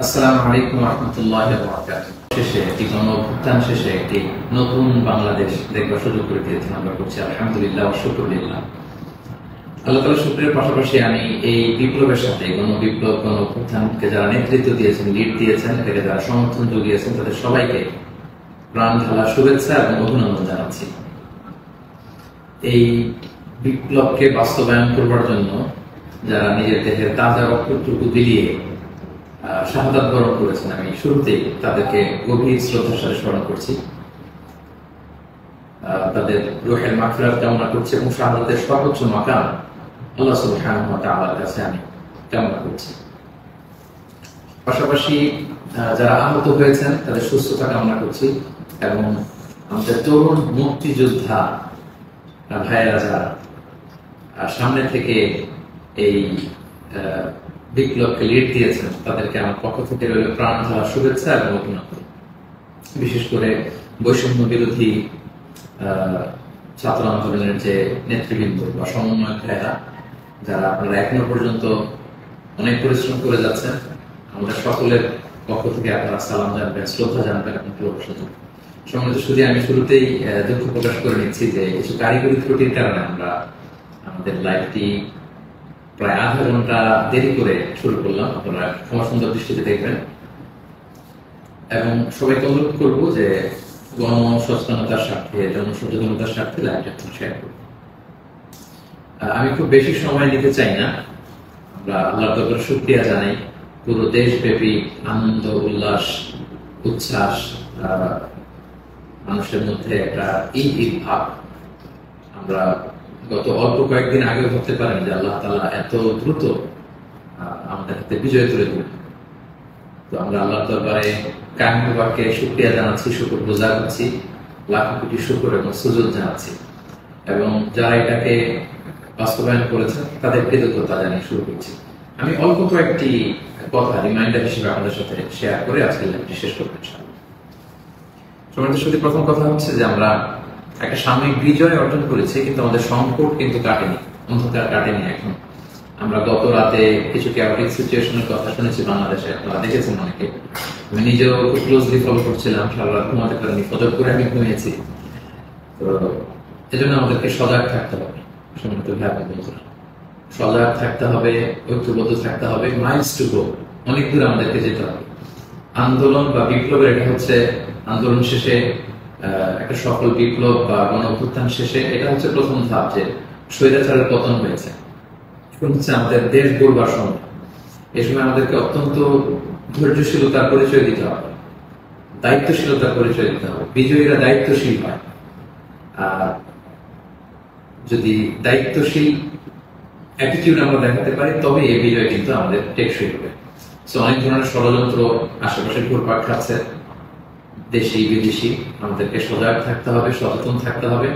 আসসালামু আলাইকুম ওয়া রাহমাতুল্লাহি ওয়া বারাকাতুহু। শেষে একটি গণঅভ্যুত্থান শেষে একটি নতুন বাংলাদেশ দেখবার সুযোগ করে দিয়েছেন, আমরা করছি আলহামদুলিল্লাহ ওয়া শুকরুলিল্লাহ। আল্লাহ তাআলার শুকরের পাশাপাশি আমি এই বিপ্লবের সাথে গণবিপ্লব গণঅভ্যুত্থানকে যারা নেতৃত্ব দিয়েছেন, লিড দিয়েছেন, এটাকে যারা সমর্থন জুগিয়েছেন, তাদের সবাইকে প্রাণ ঢালা শুভেচ্ছা এবং অভিনন্দন জানাচ্ছি। এই বিপ্লবকে বাস্তবায়ন করবার জন্য যারা নিজের দেহের তাজা রক্তটুকু বিলিয়ে শাহাদাত বরণ করেছেন, আমি শুরুতেই তাদেরকে গভীর শ্রদ্ধার সাথে স্মরণ করছি। তাদের রূহের মাগফিরাত কামনা করছি এবং শাহাদাতের সর্বোচ্চ মাকাম আল্লাহ সুবহানাহু ওয়া তাআলার কাছে আমি কামনা করছি। পাশাপাশি যারা আহত হয়েছেন তাদের সুস্থতা কামনা করছি এবং আমাদের তরুণ মুক্তিযোদ্ধা ভাইয়েরা যারা সামনে থেকে এই বিপ্লবকে লিড দিয়েছেন, তাদেরকে আমার পক্ষ থেকে রইল প্রাণ ঢালা শুভেচ্ছা এবং অভিনন্দন। বিশেষ করে বৈষম্য বিরোধী ছাত্র আন্দোলনের যে নেতৃবৃন্দ বা সমন্বয়ক ভাইরা, যারা আপনারা এখনো পর্যন্ত অনেক পরিশ্রম করে যাচ্ছেন, আমাদের সকলের পক্ষ থেকে আপনারা সালাম জানবেন, শ্রদ্ধা জানবেন এবং ভালোবাসা জানবেন। সম্মানিত শুধু আমি শুরুতেই দুঃখ প্রকাশ করে নিচ্ছি যে কিছু কারিগরি ত্রুটির কারণে আমরা আমাদের লাইভটি প্রায় আধা ঘন্টা দেরি করে শুরু করলাম। আপনারা ক্ষমা সুন্দর দৃষ্টিতে দেখবেন এবং সবাইকে অনুরোধ করবো যে গণসচেতনতার স্বার্থে, জনসচেতনতার স্বার্থে লাইভটা শেয়ার করব। আমি খুব বেশি সময় নিতে চাই না। আমরা আল্লাহর দরবারে শুকরিয়া জানাই। পুরো দেশব্যাপী আনন্দ, উল্লাস, উচ্ছ্বাস, মানুষের মধ্যে একটা ঈদ ভাব আমরা গত অল্প কয়েকদিন আগে ভাবতে পারেন যে আল্লাহ তাআলা এত দ্রুত আমাদের হাতে বিজয় তুলে দেবেন। তো আমরা আল্লাহর দরবারে কায়মুবাকে শুকরিয়া জানাচ্ছি, শুকর গুজার হচ্ছি, লাখ কোটি শুকর এবং সুজুদ জানাচ্ছি এবং যারা এটাকে বাস্তবায়ন করেছেন তাদের কৃতজ্ঞতা জানিয়ে শুরু করছি। আমি অল্প কয়েকটি কথা রিমাইন্ডার হিসেবে আপনাদের সাথে শেয়ার করে আজকে লাইভটি শেষ করবো ইনশাআল্লাহ। সমাজের সাথে প্রথম কথা হচ্ছে যে আমরা একটা সাময়িক বিজয় অর্জন করেছি, কিন্তু আমাদের সংকট কিন্তু কাটেনি, অন্ধকার কাটেনি। এখন আমরা গত রাতে কিছু ক্যাওটিক সিচুয়েশনের কথা শুনেছি বাংলাদেশে, আপনারা দেখেছেন অনেকে। আমি নিজেও খুব ক্লোজলি ফলো করছিলাম, সারা রাত ঘুমাতে পারিনি, ফজর করে আমি ঘুমিয়েছি। তো এজন্য আমাদেরকে সজাগ থাকতে হবে, সম্মানিত ভাই বোনেরা, সজাগ থাকতে হবে, ঐক্যবদ্ধ থাকতে হবে। মাইলস টু গো, অনেক দূর আমাদেরকে যেতে হবে। আন্দোলন বা বিপ্লবের এটা হচ্ছে আন্দোলন শেষে একটা সফল বিপ্লব বা গণঅভ্যুত্থান শেষে এটা হচ্ছে প্রথম ধাপ, যে স্বৈরাচারের পতন হয়েছে। এখন হচ্ছে আমাদের দেশ গড়বার সময়। এই সময় আমাদেরকে অত্যন্ত ধৈর্যশীলতার পরিচয় দিতে হবে, দায়িত্বশীলতার পরিচয় দিতে হবে। বিজয়ীরা দায়িত্বশীল হয়, আর যদি দায়িত্বশীল অ্যাটিটিউড আমরা দেখাতে পারি তবে এই বিজয় কিন্তু আমাদের টেকসই হবে। সো অনেক ধরনের ষড়যন্ত্র আশেপাশে ঘুরপাক খাচ্ছে, দেশি বিদেশি। আমাদেরকে সজাগ থাকতে হবে, সচেতন থাকতে হবে।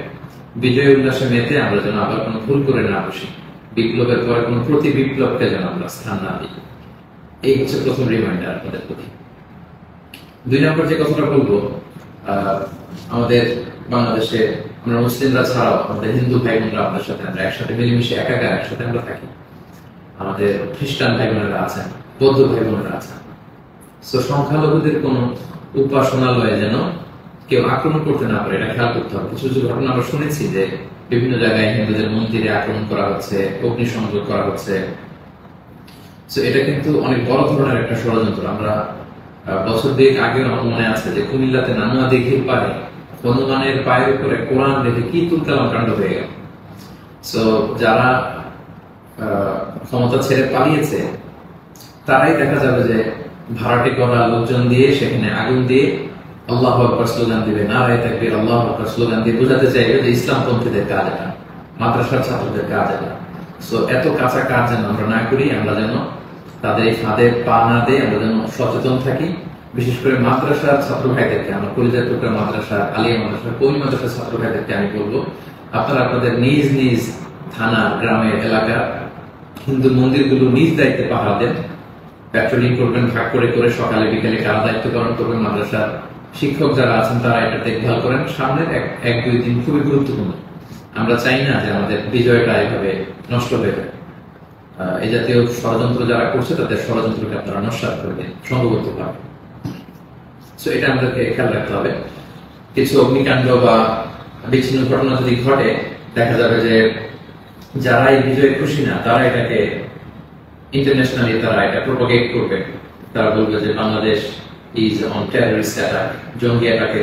বিজয় উল্লাসে মেতে আমরা যেন আবার কোনো ভুল করে না বসি, বিপ্লবের পরে কোনো প্রতি বিপ্লবকে যেন আমরা স্থান না দিই। এই হচ্ছে প্রথম রিমাইন্ডার আপনাদের প্রতি। দুই নম্বর যে কথাটা বলবো, আমাদের বাংলাদেশে আমরা মুসলিমরা ছাড়াও আমাদের হিন্দু ভাই বোনরা আমাদের সাথে, আমরা একসাথে মিলেমিশে একাকার একসাথে আমরা থাকি। আমাদের খ্রিস্টান ভাই বোনেরা আছেন, বৌদ্ধ ভাই বোনেরা আছেন। সো সংখ্যালঘুদের কোনো উপাসনালয়ে যেন কেউ আক্রমণ করতে না পারে, এটা খেয়াল করতে হবে। কিছু কিছু ঘটনা আমরা শুনেছি যে বিভিন্ন জায়গায় হিন্দুদের মন্দিরে আক্রমণ করা হচ্ছে, অগ্নিসংযোগ করা হচ্ছে। সো এটা কিন্তু অনেক বড় ধরনের একটা ষড়যন্ত্র। আমরা বছর দুয়েক আগেও আমার মনে আছে যে কুমিল্লাতে নানুয়া দিঘির পারে হনুমানের পায়ের উপরে কোরআন রেখে কি তুলকালাম কাণ্ড হয়ে গেল। সো যারা ক্ষমতা ছেড়ে পালিয়েছে তারাই দেখা যাবে যে ভাড়াটে করা লোকজন দিয়ে সেখানে আগুন দিয়ে আল্লাহু আকবার স্লোগান দিবে, নারায়ে তাকবীর, আল্লাহু আকবার স্লোগান দিয়ে বোঝাতে চাইবে যে ইসলামপন্থীদের কাজ এটা, মাদ্রাসার ছাত্রদের কাজ এটা। সো এত কাঁচা কাজ যেন আমরা না করি, আমরা যেন তাদের এই ফাঁদে পা না দিয়ে আমরা যেন সচেতন থাকি। বিশেষ করে মাদ্রাসার ছাত্র ভাইদেরকে, আমরা পরিচয় টুকরা মাদ্রাসা, আলিয়া মাদ্রাসা, কৌমি মাদ্রাসার ছাত্র ভাইদেরকে আমি বলবো, আপনারা আপনাদের নিজ নিজ থানা, গ্রামের, এলাকার হিন্দু মন্দিরগুলো নিজ দায়িত্বে পাহারা দেন, প্যাট্রোলিং করবেন ভাগ করে করে, সকালে বিকেলে কারা দায়িত্ব পালন করবেন। মাদ্রাসার শিক্ষক যারা আছেন তারা এটা দেখভাল করেন। সামনের এক দুই দিন খুবই গুরুত্বপূর্ণ। আমরা চাই না যে আমাদের বিজয়টা এভাবে নষ্ট হয়ে যায়। এই জাতীয় ষড়যন্ত্র যারা করছে তাদের ষড়যন্ত্রকে আপনারা নস্যাৎ করবেন সংঘবদ্ধ ভাবে। সো এটা আমাদেরকে খেয়াল রাখতে হবে। কিছু অগ্নিকাণ্ড বা বিচ্ছিন্ন ঘটনা যদি ঘটে, দেখা যাবে যে যারা এই বিজয়ে খুশি না তারা এটাকে ইন্টারন্যাশনালি তারা এটা প্রোপাগেট করবে। তারা বলবে যে Bangladesh is on terrorist attack, জঙ্গি অ্যাটাকে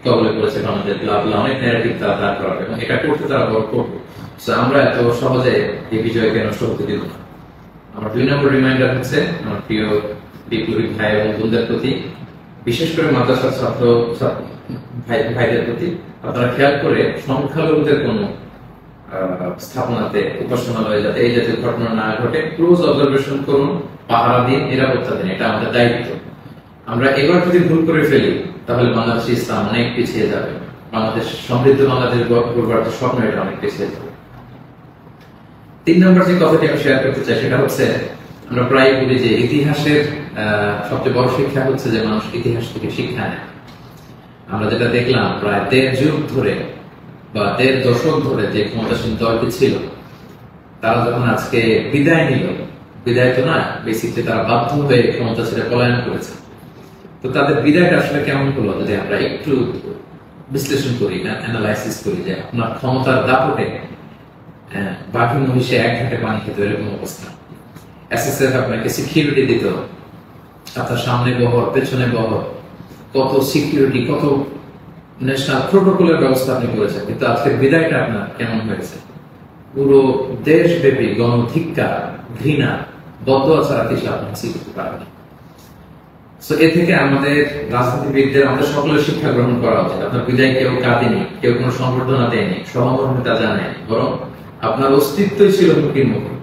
কবলে করেছে বাংলাদেশ, অনেক ন্যারেটিভ তারা দাঁড় করাবে এবং এটা করতে তারা বড় করবে। আমরা এত সহজে এই বিজয়কে নষ্ট হতে দিব না। আমার 2 নম্বর রিমাইন্ডার হচ্ছে আমার প্রিয় বিপ্লবী ভাই এবং বোনদের প্রতি, বিশেষ করে মাদ্রাসার ছাত্র ভাইদের প্রতি, আপনারা খেয়াল করে সংখ্যালঘুদের কোন স্থাপনাতে উপাসনালয়ে যাতে এই জাতীয় ঘটনা না ঘটে ক্লোজ অবজারভেশন করুন, পাহারা দিন, নিরাপত্তা দিন। এটা আমাদের দায়িত্ব। আমরা এবার যদি ভুল করে ফেলি তাহলে বাংলাদেশে ইসলাম অনেক পিছিয়ে যাবে। বাংলাদেশ সমৃদ্ধ বাংলাদেশ গড়বার স্বপ্ন এটা অনেক পিছিয়ে যাবে। 3 নম্বর যে কথাটি আমি শেয়ার করতে চাই সেটা হচ্ছে, আমরা প্রায় বলি যে ইতিহাসের সবচেয়ে বড় শিক্ষা হচ্ছে যে মানুষ ইতিহাস থেকে শিক্ষা নেয়। আমরা যেটা দেখলাম প্রায় 1.5 যুগ ধরে বা 1.5 দশক ধরে যে ক্ষমতাসীন দলটি ছিল, তারা যখন আজকে বিদায় নিল, বিদায় তো না, বেসিকলি তারা বাধ্য হয়ে ক্ষমতা ছেড়ে পলায়ন করেছে। তো তাদের বিদায়টা আসলে কেমন হলো যদি আমরা একটু বিশ্লেষণ করি, অ্যানালাইসিস করি, যে আপনার ক্ষমতার দাপটে বাকি মহিষে এক ঘাটে পানি খেতে এরকম অবস্থা। এসএসএফ আপনাকে সিকিউরিটি দিত, আপনার সামনে বহর, পেছনে বহর, কত সিকিউরিটি, কত ন্যাশনাল প্রোটোকলের ব্যবস্থা আপনি করেছেন, কিন্তু আজকের বিদায়টা আপনার কেমন হয়েছে? পুরো দেশব্যাপী গণধিক্কার, ঘৃণা, বদয়া ছাড়া কিছু আপনি শিখতে পারেন। সো এ থেকে আমাদের রাজনীতিবিদদের, আমাদের সকলের শিক্ষা গ্রহণ করা উচিত। আপনার বিদায় কেউ কাঁদেনি, কেউ কোনো সংবর্ধনা দেয়নি, সহমর্মিতা জানায়নি, বরং আপনার অস্তিত্বই ছিল হুমকির মুখে।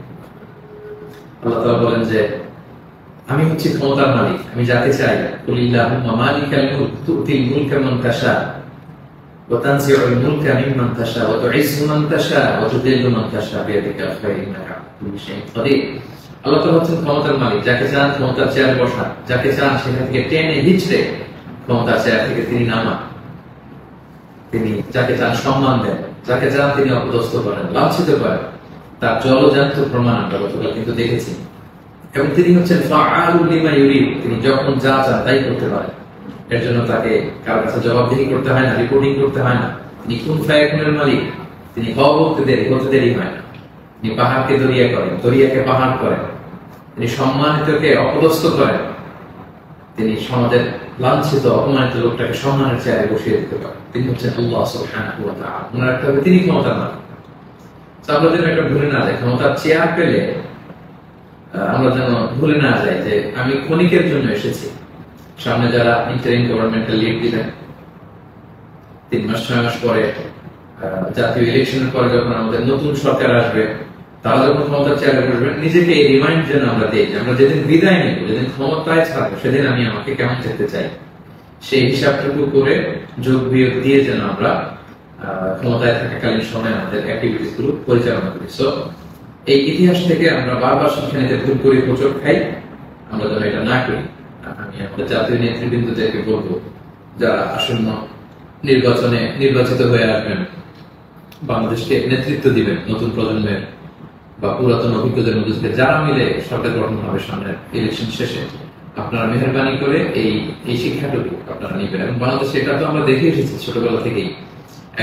আল্লাহ তাআলা বলেন যে আমি হচ্ছি ক্ষমতার মালিক, আমি যাকে চাই, কুলিল্লাহুম্মা মালিকাল মুলক তুতিল মুলকা মান তাশা ওয়া তানজিউল মুলকা মিম্মান তাশা ওয়া তুইজ্জু মান তাশা ওয়া তুযিল্লু মান তাশা বিয়াদিকাল খায়র ইন্নাকা আলা কুল্লি শাইইন কাদির। আল্লাহ তাআলা হচ্ছেন ক্ষমতার মালিক, যাকে চান ক্ষমতার চেয়ারে বসান, যাকে চান সেখান থেকে টেনে হিচড়ে ক্ষমতার চেয়ার থেকে তিনি নামান। তিনি যাকে চান সম্মান দেন, যাকে চান তিনি অপদস্থ করেন, লাঞ্ছিত করেন। তার জলজান্ত প্রমাণ আমরা গতকাল কিন্তু দেখেছি। এবং তিনি হচ্ছেন ফাআলুল লিমা ইউরিদ, তিনি যখন যা চান তাই করতে পারেন। এর জন্য তাকে কারোর কাছে জবাবদিহি করতে হয় না, রিপোর্টিং করতে হয় না। তিনি কুন ফায়াকুনের মালিক, তিনি হতে দেরি হয় না। তিনি পাহাড়কে দরিয়া করেন, দরিয়াকে পাহাড় করেন, তিনি সম্মানিতকে অপদস্থ করেন, তিনি সমাজের লাঞ্ছিত অপমানিত লোকটাকে সম্মানের চেয়ারে বসিয়ে দিতে পারেন। তিনি হচ্ছেন আল্লাহ সুবহানাহু ওয়া তাআলা। মনে রাখতে হবে তিনি ক্ষমতার মালিক। আমরা যেন এটা ভুলে না যাই, ক্ষমতার চেয়ার পেলে আমরা যেন ভুলে না যাই যে আমি ক্ষণিকের জন্য এসেছি। সামনে যারা ইন্টারিম গভর্নমেন্টাল লিড দিবেন, 3 মাস 6 মাস পরে জাতীয় ইলেকশনের পরে যখন আমাদের নতুন সরকার আসবে, তারা যখন ক্ষমতার চেয়ারে বসবেন, নিজেকে এই রিমাইন্ড যেন আমরা দিই যে আমরা যেদিন বিদায় নেব, যেদিন ক্ষমতায় থাকবো, সেদিন আমি আমাকে কেমন দেখতে চাই, সেই হিসাবটুকু করে যোগ বিয়োগ দিয়ে যেন আমরা ক্ষমতায় থাকাকালীন সময় আমাদের অ্যাক্টিভিটিস গুলো পরিচালনা করি। সো এই ইতিহাস থেকে আমরা বারবার শিক্ষা নিতে ভুল করি, হোঁচট খাই, আমরা যেন এটা না করি। আমি আমাদের জাতীয় নেতৃবৃন্দদেরকে বলবো, যারা আসন্ন নির্বাচনে নির্বাচিত হয়ে আসবেন, বাংলাদেশকে নেতৃত্ব দিবেন, নতুন প্রজন্মের বা পুরাতন অভিজ্ঞদের মধ্যে থেকে যারা মিলে সরকার গঠন হবে সামনের ইলেকশন শেষে, আপনারা মেহরবানি করে এই শিক্ষাটুকু আপনারা নিবেন। এবং বাংলাদেশে এটা তো আমরা দেখে এসেছি ছোটবেলা থেকেই,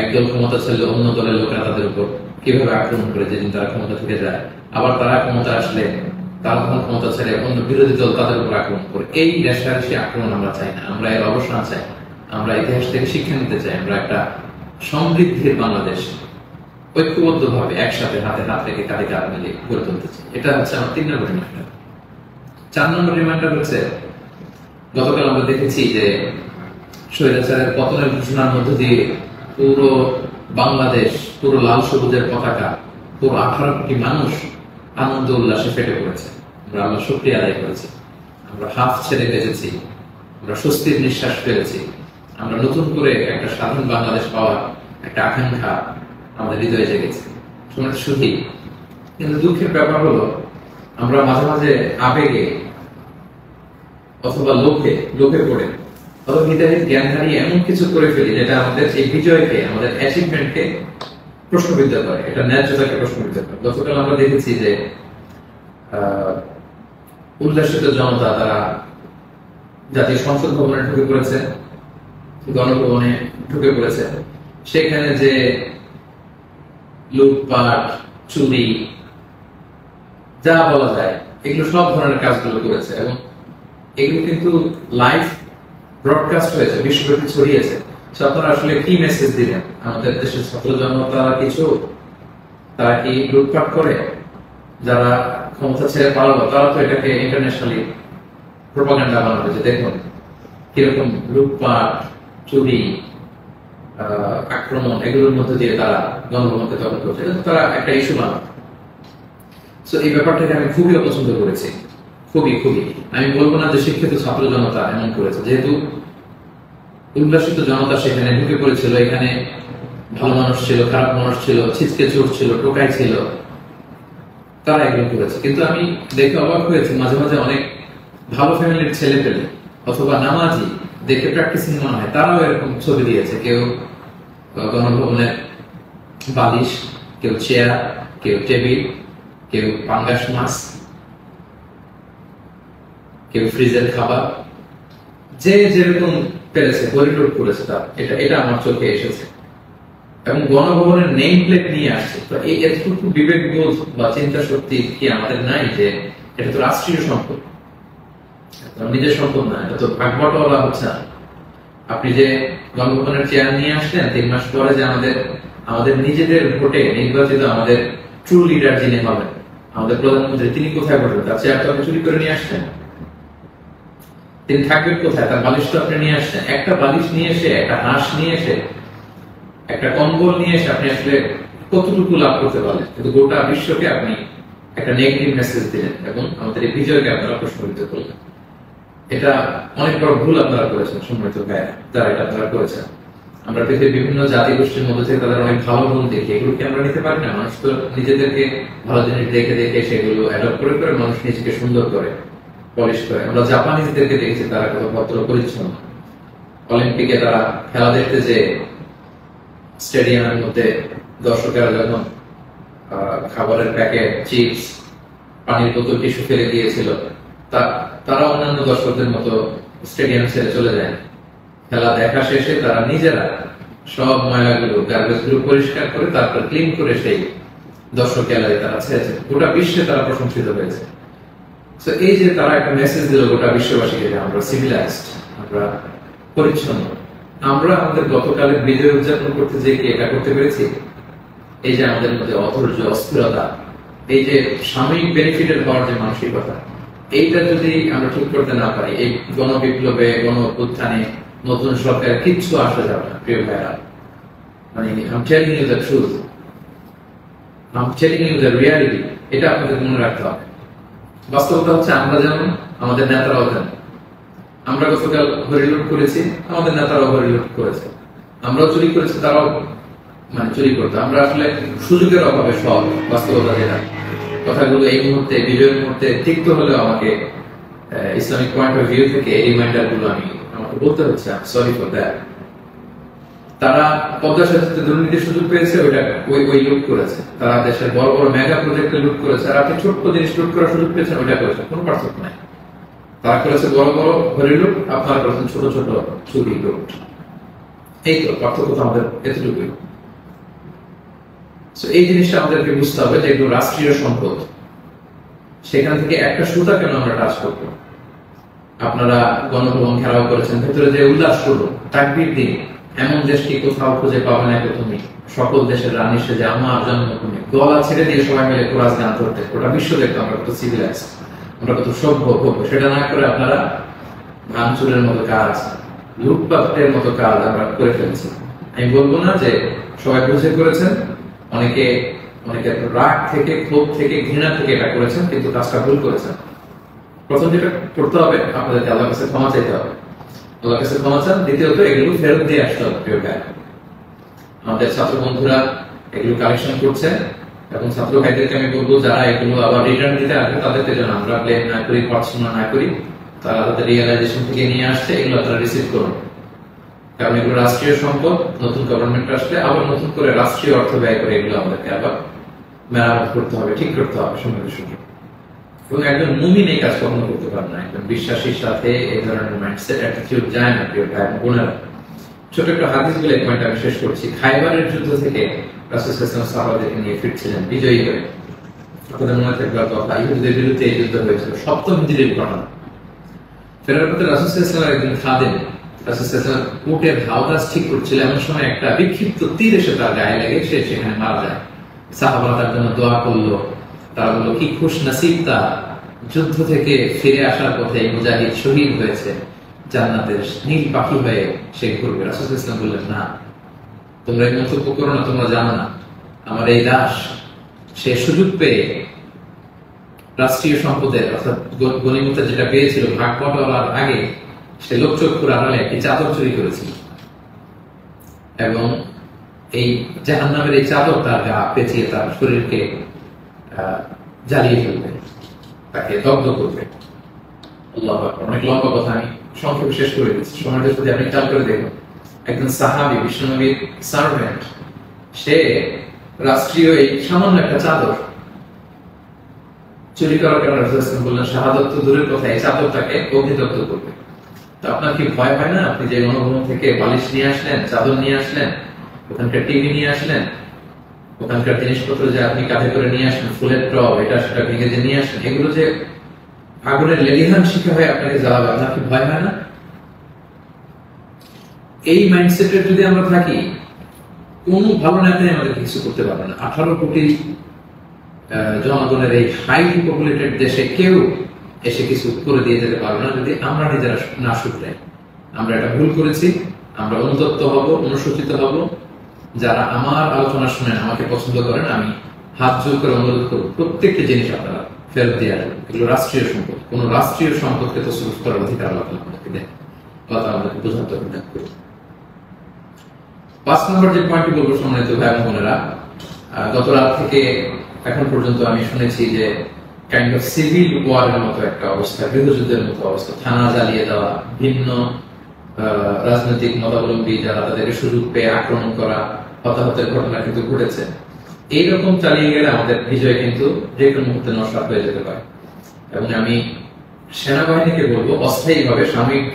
একদল ক্ষমতা ছেড়ে অন্য দলের লোকেরা তাদের উপর কিভাবে আক্রমণ করে যেদিন তারা ক্ষমতা থেকে যায়, আবার তারা ক্ষমতা আসলে তারা তখন ক্ষমতা ছেড়ে অন্য বিরোধী দল তাদের উপর আক্রমণ করে। এই রেশারেশি আক্রমণ আমরা চাই না, আমরা এর অবসান চাই। আমরা ইতিহাস থেকে শিক্ষা নিতে চাই। আমরা একটা সমৃদ্ধির বাংলাদেশ ঐক্যবদ্ধ ভাবে একসাথে হাতে হাত রেখে কাঁধে কাঁধ মিলে গড়ে তুলতে চাই। এটা হচ্ছে আমার 3 নম্বর রিমাইন্ডার। 4 নম্বর রিমাইন্ডার হচ্ছে, গতকাল আমরা দেখেছি যে স্বৈরাচারের পতনের ঘোষণার মধ্য দিয়ে পুরো বাংলাদেশ, পুরো লাল সবুজের পতাকা, পুরো 18 কোটি মানুষ আনন্দ উল্লাসে ফেটে পড়েছে। আমরা আল্লাহ শুকরিয়া আদায় করেছি। আমরা হাফ ছেড়ে বেঁচেছি, আমরা স্বস্তির নিঃশ্বাস ফেলেছি। আমরা নতুন করে একটা স্বাধীন বাংলাদেশ পাওয়ার একটা আকাঙ্ক্ষা আমাদের হৃদয়ে জেগেছে। শুধু কিন্তু দুঃখের ব্যাপার হলো, আমরা মাঝে মাঝে আবেগে অথবা লোভে পড়ে অথবা হৃদয়ের জ্ঞান হারিয়ে এমন কিছু করে ফেলি যেটা আমাদের এই বিজয়কে, আমাদের অ্যাচিভমেন্টকে প্রশ্নবিদ্ধ করে, এটা ন্যায্যতাকে প্রশ্নবিদ্ধ করে। গতকাল আমরা দেখেছি যে উল্লাসিত জনতা তারা জাতীয় সংসদ ভবনে ঢুকে পড়েছে, গণভবনে ঢুকে পড়েছে। সেখানে যে লুটপাট, চুরি, যা বলা যায়, এগুলো সব ধরনের কাজগুলো করেছে এবং এগুলো কিন্তু লাইভ ব্রডকাস্ট হয়েছে, বিশ্বব্যাপী ছড়িয়েছে। আপনারা আসলে কি মেসেজ দিলেন? আমাদের দেশের ছাত্র জনতা কিছু, তারা কি লুটপাট করে? যারা ক্ষমতা ছেড়ে পালালো তারা তো এটাকে ইন্টারন্যাশনালি প্রোপাগান্ডা বানাবে যে দেখুন কিরকম লুটপাট, চুরি, আক্রমণ, এগুলোর মধ্যে দিয়ে তারা গণভবনকে দখল করছে। এটা তো তারা একটা ইস্যু বানাবে। তো এই ব্যাপারটাকে আমি খুবই অপছন্দ করেছি, খুবই খুবই। আমি বলবো না যে শিক্ষিত ছাত্র জনতা এমন করেছে, যেহেতু উল্লাসিত জনতা সেখানে ঢুকে পড়েছিল। এখানে ভালো মানুষ ছিল, খারাপ মানুষ ছিল, ছিচকে চোর ছিল, টোকাই ছিল, তারা এগুলো করেছে। কিন্তু আমি দেখে অবাক হয়েছি, মাঝে মাঝে অনেক ভালো ফ্যামিলির ছেলে পেলে অথবা নামাজি, দেখে প্র্যাকটিসিং মনে হয়, তারাও এরকম ছবি দিয়েছে। কেউ গণভবনে বালিশ, কেউ চেয়ার, কেউ টেবিল, কেউ পাঙ্গাস মাছ, কেউ ফ্রিজের খাবার, যে যেরকম পেরেছে পরিলোড করেছে। তার এটা আমার চোখে এসেছে এবং গণভবনের নেম প্লেট নিয়ে আসছে। তো এই এতটুকু বিবেকবোধ বা চিন্তা শক্তি কি আমাদের নাই যে এটা তো রাষ্ট্রীয় সম্পদ, নিজের সম্পদ না, এটা তো ভাগবটওয়ালা হচ্ছে না। আপনি যে গণভবনের চেয়ার নিয়ে আসলেন, 3 মাস পরে যে আমাদের নিজেদের ভোটে নির্বাচিত আমাদের ট্রু লিডার যিনি হবেন, আমাদের প্রধানমন্ত্রী, তিনি কোথায় বসবেন? তার চেয়ার তো আপনি চুরি করে নিয়ে আসছেন। তিনি থাকবেন কোথায়? তার বালিশ তো আপনি নিয়ে আসছেন। একটা বালিশ নিয়ে এসে, একটা হাঁস নিয়ে এসে, একটা কম্বল নিয়ে এসে আপনি আসলে কতটুকু লাভ করতে পারলেন? কিন্তু গোটা বিশ্বকে আপনি একটা নেগেটিভ মেসেজ দিলেন এবং আমাদের এই বিজয়কে আপনারা প্রশ্নবিদ্ধ করলেন। এটা অনেক বড় ভুল আপনারা করেছেন সম্মানিত ভাইয়া, যারা এটা আপনারা করেছেন। আমরা পৃথিবীর বিভিন্ন জাতি গোষ্ঠীর মধ্যে থেকে তাদের অনেক ভালো গুণ দেখি, এগুলো কি আমরা নিতে পারি না? মানুষ তো নিজেদেরকে ভালো জিনিস দেখে দেখে সেগুলো অ্যাডপ্ট করে করে মানুষ নিজেকে সুন্দর করে, পলিশ করে। আমরা জাপানিজদেরকে দেখেছি তারা কত ভদ্র পরিচ্ছন্ন। অলিম্পিকে তারা খেলা দেখতে যে স্টেডিয়ামের মধ্যে দর্শকেরা যখন খাবারের প্যাকেট, চিপস, পানির বোতল, টিস্যু ফেলে দিয়েছিল, তারা অন্যান্য দর্শকদের মতো স্টেডিয়াম ছেড়ে চলে যায়। খেলা দেখা শেষে তারা নিজেরা সব ময়লাগুলো, গার্বেজ গুলো পরিষ্কার করে তারপর ক্লিন করে সেই দর্শক গ্যালারি তারা ছেড়েছে। গোটা বিশ্বে তারা প্রশংসিত হয়েছে। এই যে তারা একটা মেসেজ দিল গোটা বিশ্ববাসীকে যে আমরা সিভিলাইজড, আমরা পরিচ্ছন্ন। আমরা আমাদের গতকালের বিজয় উদযাপন করতে যে কি এটা করতে পেরেছি? এই যে আমাদের মধ্যে অধৈর্য, অস্থিরতা, এই যে সাময়িক বেনিফিটেড হওয়ার যে মানসিকতা, এইটা যদি আমরা ঠিক করতে না পারি, এই গণবিপ্লবে, গণ অভ্যুত্থানে, নতুন সরকার কিচ্ছু আসা যাবে না প্রিয় ভাইরা। মানে I'm telling you the truth, I'm telling you the reality, এটা আপনাদের মনে রাখতে হবে। বাস্তবতা হচ্ছে আমরা যেমন, আমাদের নেতারাও যেমন। আমরা গতকাল হরিলুট করেছি, আমাদের নেতারাও হরিলুট করেছে। আমরাও চুরি করেছি, তারাও মানে চুরি করতো। আমরা আসলে সুযোগের অভাবে সব, বাস্তবতা যেটা। কথাগুলো এই মুহূর্তে, বিজয়ের মুহূর্তে তিক্ত হলেও আমাকে ইসলামিক পয়েন্ট অফ ভিউ থেকে এই রিমাইন্ডার গুলো আমাকে বলতে হচ্ছে। Sorry for that. তারা পদ্মা সেতুতে দুর্নীতির সুযোগ পেয়েছে, ওই লুট করেছে। তারা দেশের বড় বড় মেগা প্রজেক্টে লুট করেছে, আর আপনি ছোট্ট জিনিস লুট করার সুযোগ পেয়েছেন, ওইটা করেছে। কোনো পার্থক্য নাই। তারা করেছে বড় বড় হরি লুট, আপনারা করেছেন ছোট ছোট চুরি লুট। এই তো পার্থক্য, আমাদের এতটুকুই। এই জিনিসটা আমাদেরকে বুঝতে হবে যে এগুলো রাষ্ট্রীয় সম্পদ। সেখান থেকে একটা সুতা কেন আমরা টাচ করবো? আপনারা গণভবন ঘেরাও করেছেন, ভেতরে যে উল্লাস করবো, তাকবীর দিন। এমন দেশ কি কোথাও খুঁজে পাবে না প্রথমে? সকল দেশের রানী সেজে আমার জন্মভূমি, গলা ছেড়ে দিয়ে সবাই মিলে কোরাস গান করতে, ওটা বিশ্ব দেখতো আমরা কত সিভিলাইজ, আমরা কত সভ্য। সেটা না করে আপনারা ভাঙচুরের মতো কাজ, লুটপাটের মতো কাজ আমরা করে ফেলছি। আমি বলবো না যে সবাই বুঝে করেছেন, অনেকে রাগ থেকে, ক্ষোভ থেকে, ঘৃণা থেকে এটা করেছেন, কিন্তু কাজটা ভুল করেছেন। প্রথম যেটা করতে হবে, আপনাদেরকে আল্লাহর কাছে ক্ষমা চাইতে হবে। আল্লাহর কাছে ক্ষমা চান। দ্বিতীয়ত এগুলো ফেরত দিয়ে আসতে হবে। আমাদের ছাত্র বন্ধুরা এগুলো কালেকশন করছে এবং ছাত্র ভাইদেরকে আমি বলবো যারা এগুলো আবার রিটার্ন দিতে আসবে তাদেরকে যেন আমরা ব্লেম না করি, পড়াশোনা না করি। তারা তাদের রিয়েলাইজেশন থেকে নিয়ে আসছে, এগুলো তারা রিসিভ করুন। কারণ এগুলো রাষ্ট্রীয় সম্পদ। নতুন গভর্নমেন্ট আসলে আবার নতুন করে রাষ্ট্রীয় অর্থ ব্যয় করে এগুলো আমাদেরকে আবার মেরামত করতে হবে, ঠিক করতে হবে। সম্মানিত সুযোগ এবং একজন মুমিন এই কাজ কখনো করতে পারে না। একজন বিশ্বাসীর সাথে এই ধরনের মাইন্ডসেট অ্যাটিটিউড যায় না। প্রিয় ভাই বোনেরা, ছোট একটা হাদিস বলে পয়েন্ট আমি শেষ করছি। খাইবারের যুদ্ধ থেকে রাসূল সাল্লাল্লাহু আলাইহি ওয়াসাল্লাম সাহাবাদেরকে নিয়ে ফিরছিলেন বিজয়ী হয়ে। আপনাদের মনে থাকবে কথা, ইহুদিদের বিরুদ্ধে এই যুদ্ধ হয়েছিল 7ম হিজরির ঘটনা। ফেরার পথে রাসূল সাল্লাল্লাহু আলাইহি ওয়াসাল্লাম একদিন খাদেম রাসূল সাল্লাল্লাহু আলাইহি ওয়াসাল্লাম উটের হাওদাস ঠিক করছিল, এমন সময় একটা বিক্ষিপ্ত তীর এসে তার গায়ে লেগে সে সেখানে মারা যায়। সাহাবারা তার জন্য দোয়া করলো। তারা বলল, কি খুশ নসিব তার, যুদ্ধ থেকে ফিরে আসার পথে মুজাহিদ শহীদ হয়েছে, জান্নাতের নীল পাখি হয়ে সে ঘুরবে। রাসূল সাল্লাল্লাহু আলাইহি ওয়াসাল্লাম বললেন, না, তোমরা এই মন্তব্য করো না, তোমরা জানো না আমার এই দাস সে সুযোগ পেয়ে রাষ্ট্রীয় সম্পদের অর্থাৎ গনিমতের যেটা পেয়েছিল ভাগ বটোয়ারার আগে সে লোকচক্ষুর আড়ালে একটি চাদর চুরি করেছিল এবং এই জাহান্নামের এই চাদর তার গা পেঁচিয়ে তার শরীরকে জ্বালিয়ে ফেলবে, তাকে দগ্ধ করবে। আল্লাহু আকবার। অনেক লম্বা কথা, আমি সংক্ষেপে শেষ করে দিচ্ছি। সময়টা যদি আপনি খেয়াল করে দেখুন, একজন সাহাবী, বিশ্বনবীর সার্ভেন্ট, সে রাষ্ট্রীয় এই সামান্য একটা চাদর চুরি করার কারণে রাসূল বললেন, শাহাদাত তো দূরের কথা, এই চাদরটাকে অগ্নিদগ্ধ করবে। তো আপনার কি ভয় হয় না? আপনি যে গণভবন থেকে বালিশ নিয়ে আসলেন, চাদর নিয়ে আসলেন, ওখানকার টিভি নিয়ে আসলেন, ওখানকার জিনিসপত্র যে আপনি কাঁধে করে নিয়ে আসেন, ফুলের টব এটা সেটা ভেঙে যে নিয়ে আসেন, এগুলো যে আগুনের লেলিহান শিখা হয়ে আপনাকে জ্বালাবে, আপনার কি ভয় হয় না? এই মাইন্ডসেটে যদি আমরা থাকি, কোন ভালো নেতাই আমাদের কিছু করতে পারবে না। 18 কোটি জনগণের এই হাইলি পপুলেটেড দেশে কেউ এসে কিছু করে দিয়ে যেতে পারবে না যদি আমরা নিজেরা না শুধরাই। আমরা এটা ভুল করেছি, আমরা অনুতপ্ত হব, অনুশোচিত হব। যারা আমার আলোচনা শুনেন, আমাকে পছন্দ করেন, আমি হাত জোর করে অনুরোধ করব, প্রত্যেকটি জিনিস আপনারা ফেরত দিয়ে আসবেন। এগুলো রাষ্ট্রীয় সম্পদ, কোন রাষ্ট্রীয় সম্পদকে তসরুফ করার অধিকার আল্লাহ আমাদেরকে দেন। আল্লাহ আমাদেরকে বোঝার তৌফিক করুন। 5 নম্বর যে পয়েন্টটি বলবো সম্মানিত ভাই এবং বোনেরা, গত রাত থেকে এখন পর্যন্ত আমি শুনেছি যে কাইন্ড অফ সিভিল ওয়ারের মতো একটা অবস্থা, গৃহযুদ্ধের মতো অবস্থা, থানা জ্বালিয়ে দেওয়া, ভিন্ন রাজনৈতিক মতাবলম্বী যারা তাদেরকে সুযোগ পেয়ে আক্রমণ করা, হতাহতের ঘটনা কিন্তু ঘটেছে। এইরকম চালিয়ে গেলে আমাদের বিজয় কিন্তু যে কোনো মুহূর্তে নস্বাত হয়ে যেতে পারে। এবং আমি সেনাবাহিনীকে বলবো, অস্থায়ীভাবে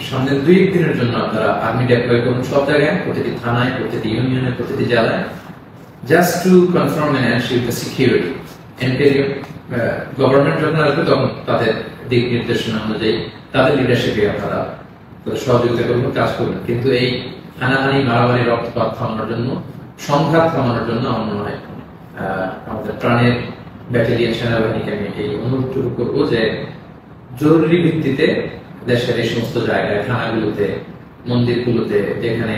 সামনের 2-1 দিনের জন্য আপনারা আর্মি ডেপ্লয় করুন সব জায়গায়, প্রতিটি থানায়, প্রতিটি ইউনিয়নে, প্রতিটি জেলায়, just to confirm and ensure the security. Interim government যখন আসবে তখন তাদের দিক নির্দেশনা অনুযায়ী তাদের লিডারশিপে আপনারা সহযোগিতা করবেন, কাজ করবেন। কিন্তু এই হানাহানি, মারামারি, রক্তপাত থামানোর জন্য, সংঘাত থামানোর জন্য আমার মনে হয় আমাদের প্রাণের ব্যাটালিয়ন সেনাবাহিনীকে আমি এই অনুরোধটুকু করবো যে জরুরি ভিত্তিতে দেশের এই সমস্ত জায়গায়, থানাগুলোতে, মন্দিরগুলোতে যেখানে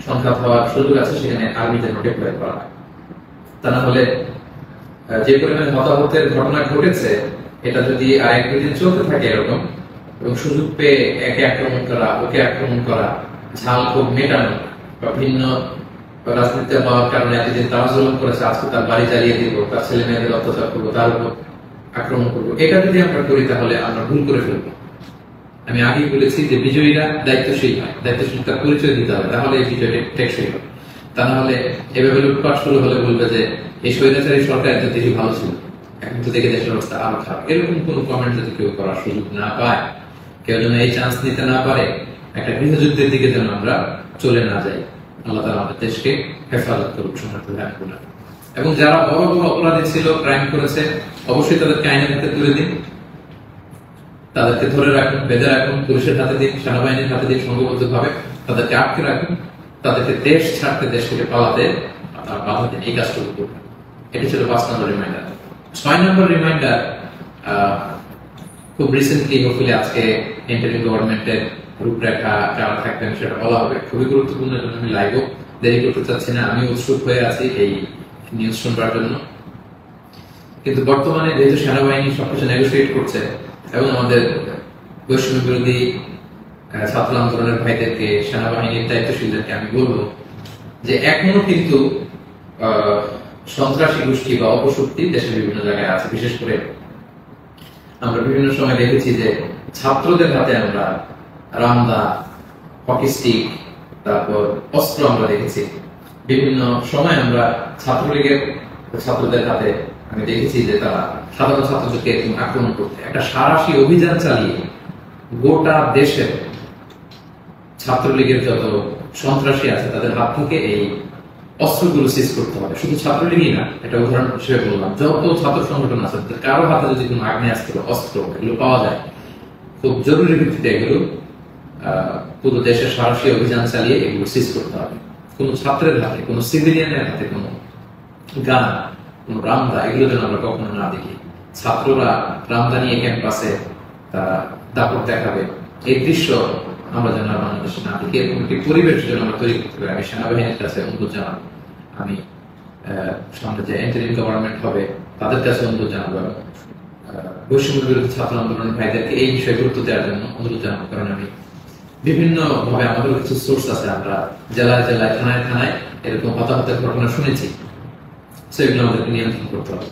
সংঘাত হওয়ার সুযোগ আছে সেখানে আর্মিদের ডেপ্লয় করা হয়। তা না হলে যে পরিমাণে হতাহতের ঘটনা ঘটেছে, এটা যদি আর 1-2 দিন চলতে থাকে এরকম, এবং সুযোগ পেয়ে একে আক্রমণ করা, ওকে আক্রমণ করা, ঝাল খুব মেটানো, বা ভিন্ন রাজনীতি হওয়ার কারণে এতদিন তারা জুলুম করেছে, আজকে তার বাড়ি জ্বালিয়ে দিব, তার ছেলে মেয়েদের অত্যাচার করবো, তার উপর আক্রমণ করবো, এটা যদি আমরা করি তাহলে আমরা ভুল করে ফেলবো। আমি আগেই বলেছি যে বিজয়ীরা দায়িত্বশীল হয়, দায়িত্বশীলতার পরিচয় দিতে হবে, তাহলে এই বিজয়টা টেকসই হবে। তা না হলে এভাবে লুটপাট শুরু হলে বলবে যে এই স্বৈরাচারী সরকার এত দেশই ভালো ছিল, এখন তো দেখে দেশের অবস্থা আরো খারাপ। এরকম কোন কমেন্ট যদি কেউ করার সুযোগ না পায়, কেউ যেন এই চান্স নিতে না পারে, একটা গৃহযুদ্ধের দিকে যেন আমরা চলে না যাই। আল্লাহ তাআলা আমাদের দেশকে হেফাজত করুক। এবং যারা বড় বড় অপরাধী ছিল, ক্রাইম করেছে, অবশ্যই তাদেরকে আইনের হাতে তুলে দিন, তাদেরকে ধরে রাখুন, বেঁধে রাখুন, পুলিশের হাতে দিন, সেনাবাহিনীর হাতে দিন, সংঘবদ্ধ ভাবে তাদেরকে আটকে রাখুন, তাদেরকে দেশ ছাড়তে, দেশ থেকে পালাতে আপনারা বাধা দিন। এই কাজটুকু করবেন। এটি ছিল 5 নম্বর রিমাইন্ডার। 6 নম্বর রিমাইন্ডার, খুব রিসেন্টলি হোপফুলি আজকে ইন্টারিম গভর্নমেন্টের রূপরেখা যারা থাকবেন সেটা বলা হবে। খুবই গুরুত্বপূর্ণ, জন্য আমি লাইভও দেরি করতে চাচ্ছি না, আমি উৎসুক হয়ে আছি এই নিউজ শুনবার জন্য। কিন্তু বর্তমানে যেহেতু সেনাবাহিনী সবকিছু নেগোসিয়েট করছে এবং আমাদের বৈষম্য বিরোধী ছাত্র আন্দোলনের ভাইদেরকে, সেনাবাহিনীর দায়িত্বশীলদেরকে আমি বলবো যে এখনো কিন্তু সন্ত্রাসী গোষ্ঠী বা অপশক্তি দেশের বিভিন্ন জায়গায় আছে। বিশেষ করে আমরা বিভিন্ন সময় দেখেছি যে ছাত্রদের হাতে আমরা রামদা, হকি স্টিক, তারপর অস্ত্র আমরা দেখেছি। বিভিন্ন সময় আমরা ছাত্রলীগের ছাত্রদের হাতে আমি দেখেছি যে তারা সাধারণ ছাত্রদেরকে আক্রমণ করতে একটা সাঁড়াশি অভিযান চালিয়ে গোটা দেশের ছাত্রলীগের যত সন্ত্রাসী আছে তাদের হাত থেকে এই অস্ত্রগুলো সিজ করতে হবে। শুধু ছাত্রলীগই না, এটা উদাহরণ হিসেবে বললাম, যত ছাত্র সংগঠন আছে কারো হাতে যদি কোনো আগ্নেয়াস্ত্র অস্ত্র এগুলো পাওয়া যায়, খুব জরুরি ভিত্তিতে এগুলো পুরো দেশে সাহসী অভিযান চালিয়ে এগুলো সিজ করতে হবে। কোনো ছাত্রের হাতে, কোনো সিভিলিয়ানের হাতে কোনো গান, কোনো রামদা এগুলো যেন আমরা কখনো না দেখি। ছাত্ররা রামদা নিয়ে ক্যাম্পাসে তারা দাপট দেখাবে, এই দৃশ্য আমরা যেন বাংলাদেশে না দেখি। এরকম একটি পরিবেশ যেন আমরা তৈরি করতে পারি। আমি সেনাবাহিনীর কাছে অনুরোধ জানাবো, আমি সামনে যে ইন্টারিম গভর্নমেন্ট হবে তাদের কাছে অনুরোধ জানাবো, বৈষম্য বিরোধী ছাত্র আন্দোলনের ভাইদেরকে এই বিষয়ে গুরুত্ব দেওয়ার জন্য অনুরোধ জানাবো। কারণ আমি বিভিন্ন ভাবে আমাদের কিছু সোর্স আছে, আমরা জেলায় জেলায় থানায় থানায় এরকম হতাহতের ঘটনা শুনেছি, সেগুলো আমাদেরকে নিয়ন্ত্রণ করতে হবে।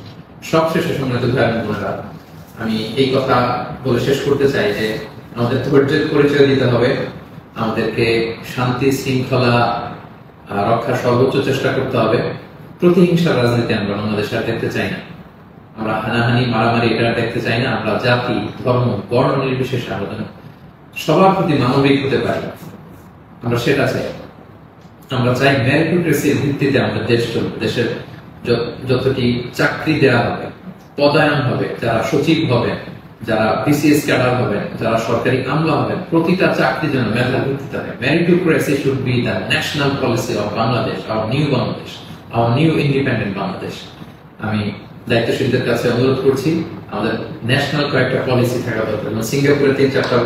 সবশেষে সম্মানিত ভাই এবং বোনেরা, আমি এই কথা বলে শেষ করতে চাই যে আমাদের ধৈর্যের পরিচয় দিতে হবে, আমাদেরকে শান্তি শৃঙ্খলা রক্ষার সর্বোচ্চ চেষ্টা করতে হবে। প্রতিহিংসার রাজনীতি আমরা বাংলাদেশে আর দেখতে চাই না, আমরা হানাহানি মারামারি এটা দেখতে চাই না। আমরা জাতি ধর্ম বর্ণ নির্বিশেষে আমরা সবার প্রতি মানবিক হতে পারি, আমরা সেটা চাই। আমরা চাই মেরিটোক্রেসির ভিত্তিতে আমাদের দেশ চলবে। দেশের যতটি চাকরি দেওয়া হবে, পদায়ন হবে, যারা সচিব হবেন, যারা বিসিএস ক্যাডার হবেন, যারা সরকারি আমলা হবেন, প্রতিটা চাকরি যেন মেধার ভিত্তিতে হবে। Meritocracy should be the national policy of Bangladesh, our new Bangladesh, our new independent Bangladesh. আমি দায়িত্বশীলদের কাছে অনুরোধ করছি, আমাদের ন্যাশনাল কয়েকটা পলিসি থাকা দরকার। সিঙ্গাপুরের 3-4টা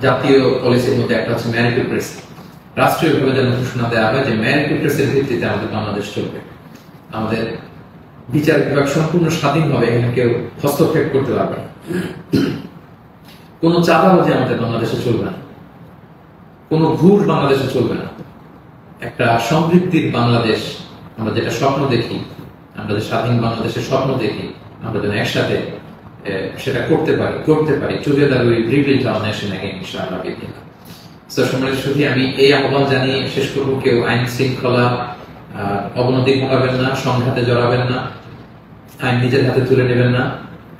জাতীয় পলিসির মধ্যে একটা হচ্ছে মেরিটোক্রেসি। রাষ্ট্রীয়ভাবে যেন ঘোষণা দেওয়া হয় যে মেরিটোক্রেসির ভিত্তিতে আমাদের বাংলাদেশ চলবে। আমাদের বিচার বিভাগ সম্পূর্ণ স্বাধীনভাবে, এখানে কেউ হস্তক্ষেপ করতে পারবে না। কোন চাঁদাবাজি আমাদের বাংলাদেশে চলবে না, কোন ঘুষ বাংলাদেশে চলবে না। একটা সমৃদ্ধির বাংলাদেশ আমরা যেটা স্বপ্ন দেখি, আমরা যে স্বাধীন বাংলাদেশের স্বপ্ন দেখি, আমরা যেন একসাথে সেটা করতে পারি। Together we rebuild hour nation again ইনশাআল্লাহ। সম্মানিত সুধী, আমি এই আহ্বান জানিয়ে শেষ করব, কেউ আইন শৃঙ্খলা অবনতি ঘটাবেন না, সংঘাতে জড়াবেন না, আইন নিজের হাতে তুলে নেবেন না।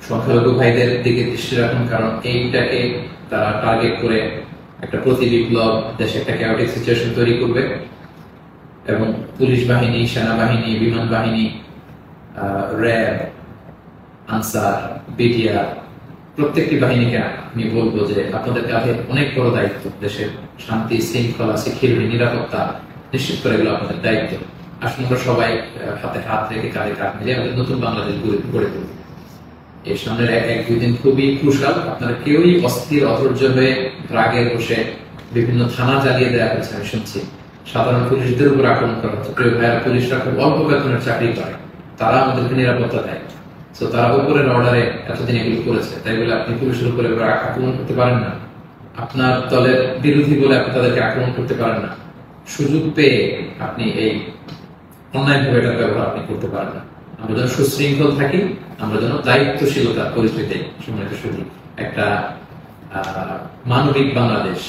সংখ্যালঘু ভাইদের দিকে দৃষ্টি রাখুন, কারণ এইটাকে তারা টার্গেট করে একটা প্রতি বিপ্লব, দেশে একটা ক্যাওটিক সিচুয়েশন তৈরি করবে। এবং পুলিশ বাহিনী, সেনাবাহিনী, বিমান বাহিনী, র্যাব, আনসার, বিডিআর, প্রত্যেকটি বাহিনীকে আমি বলবো যে আপনাদের কাছে অনেক বড় দায়িত্ব। দেশের শান্তি শৃঙ্খলা, সিকিউরিটি, নিরাপত্তা নিশ্চিত করে এগুলো আপনাদের দায়িত্ব। আসলে আমরা সবাই হাতে হাত রেখে কাঁধে কাঁধ মিলিয়ে আমাদের নতুন বাংলাদেশ গড়ে তুলব। এই সামনের 1-2 দিন খুবই ক্রুশাল। আপনারা কেউই অস্থির অধৈর্য হয়ে রাগে বসে বিভিন্ন থানা জ্বালিয়ে দেওয়া হচ্ছে, আমি শুনছি সাধারণ পুলিশদের উপর আক্রমণ করা হচ্ছে। প্রিয় ভাইয়েরা, পুলিশরা খুব অল্প বেতনের চাকরি করে, তারা আমাদেরকে নিরাপত্তা দেয়। তো তারা উপরের অর্ডারে এতদিন এগুলো করেছে, তাই বলে আপনি পুলিশের উপরে আক্রমণ করতে পারেন না। আপনার দলের বিরোধী বলে আপনি তাদেরকে আক্রমণ করতে পারেন না। সুযোগ পেয়ে আপনি এই অন্যায়ভাবে এটার ব্যবহার আপনি করতে পারেন না। আমরা যেন সুশৃঙ্খল থাকি, আমরা যেন দায়িত্বশীলতার পরিচয় দেই। সম্মানিত সুধী, একটা মানবিক বাংলাদেশ,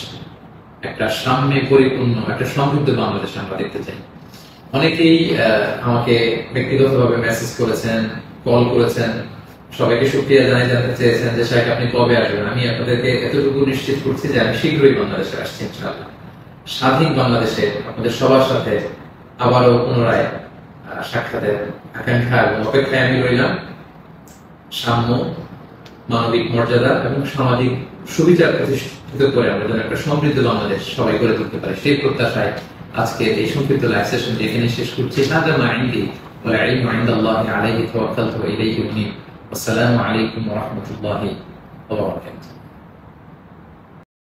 একটা সাম্যে পরিপূর্ণ, একটা সমৃদ্ধ বাংলাদেশ আমরা দেখতে চাই। অনেকেই আমাকে ব্যক্তিগতভাবে মেসেজ করেছেন, কল করেছেন, সবাইকে শুকরিয়া জানাই, জানতে চেয়েছেন যে শাইখ আপনি কবে আসবেন। আমি আপনাদেরকে এতটুকু নিশ্চিত করছি যে আমি শীঘ্রই বাংলাদেশে আসছি ইনশাআল্লাহ। স্বাধীন বাংলাদেশে আপনাদের সবার সাথে আবারও পুনরায় সাক্ষাতের আকাঙ্ক্ষা এবং অপেক্ষায় আমি রইলাম। সাম্য, মানবিক মর্যাদা এবং সামাজিক সুবিচার প্রতিষ্ঠিত করে আমরা যেন একটা সমৃদ্ধ বাংলাদেশ সবাই গড়ে তুলতে পারি, সেই প্রত্যাশায় আজকে এই সংক্ষিপ্ত লাইভ সেশনটি এখানে শেষ করছি। হাদা মা ইনদি ওয়াল ইলমু ইনদাল্লাহি আলাইহি তাওয়াক্কালতু ওয়া ইলাইহি উনীব। আসসালামু আলাইকুম ওয়া রাহমাতুল্লাহি ওয়া বারাকাতুহু।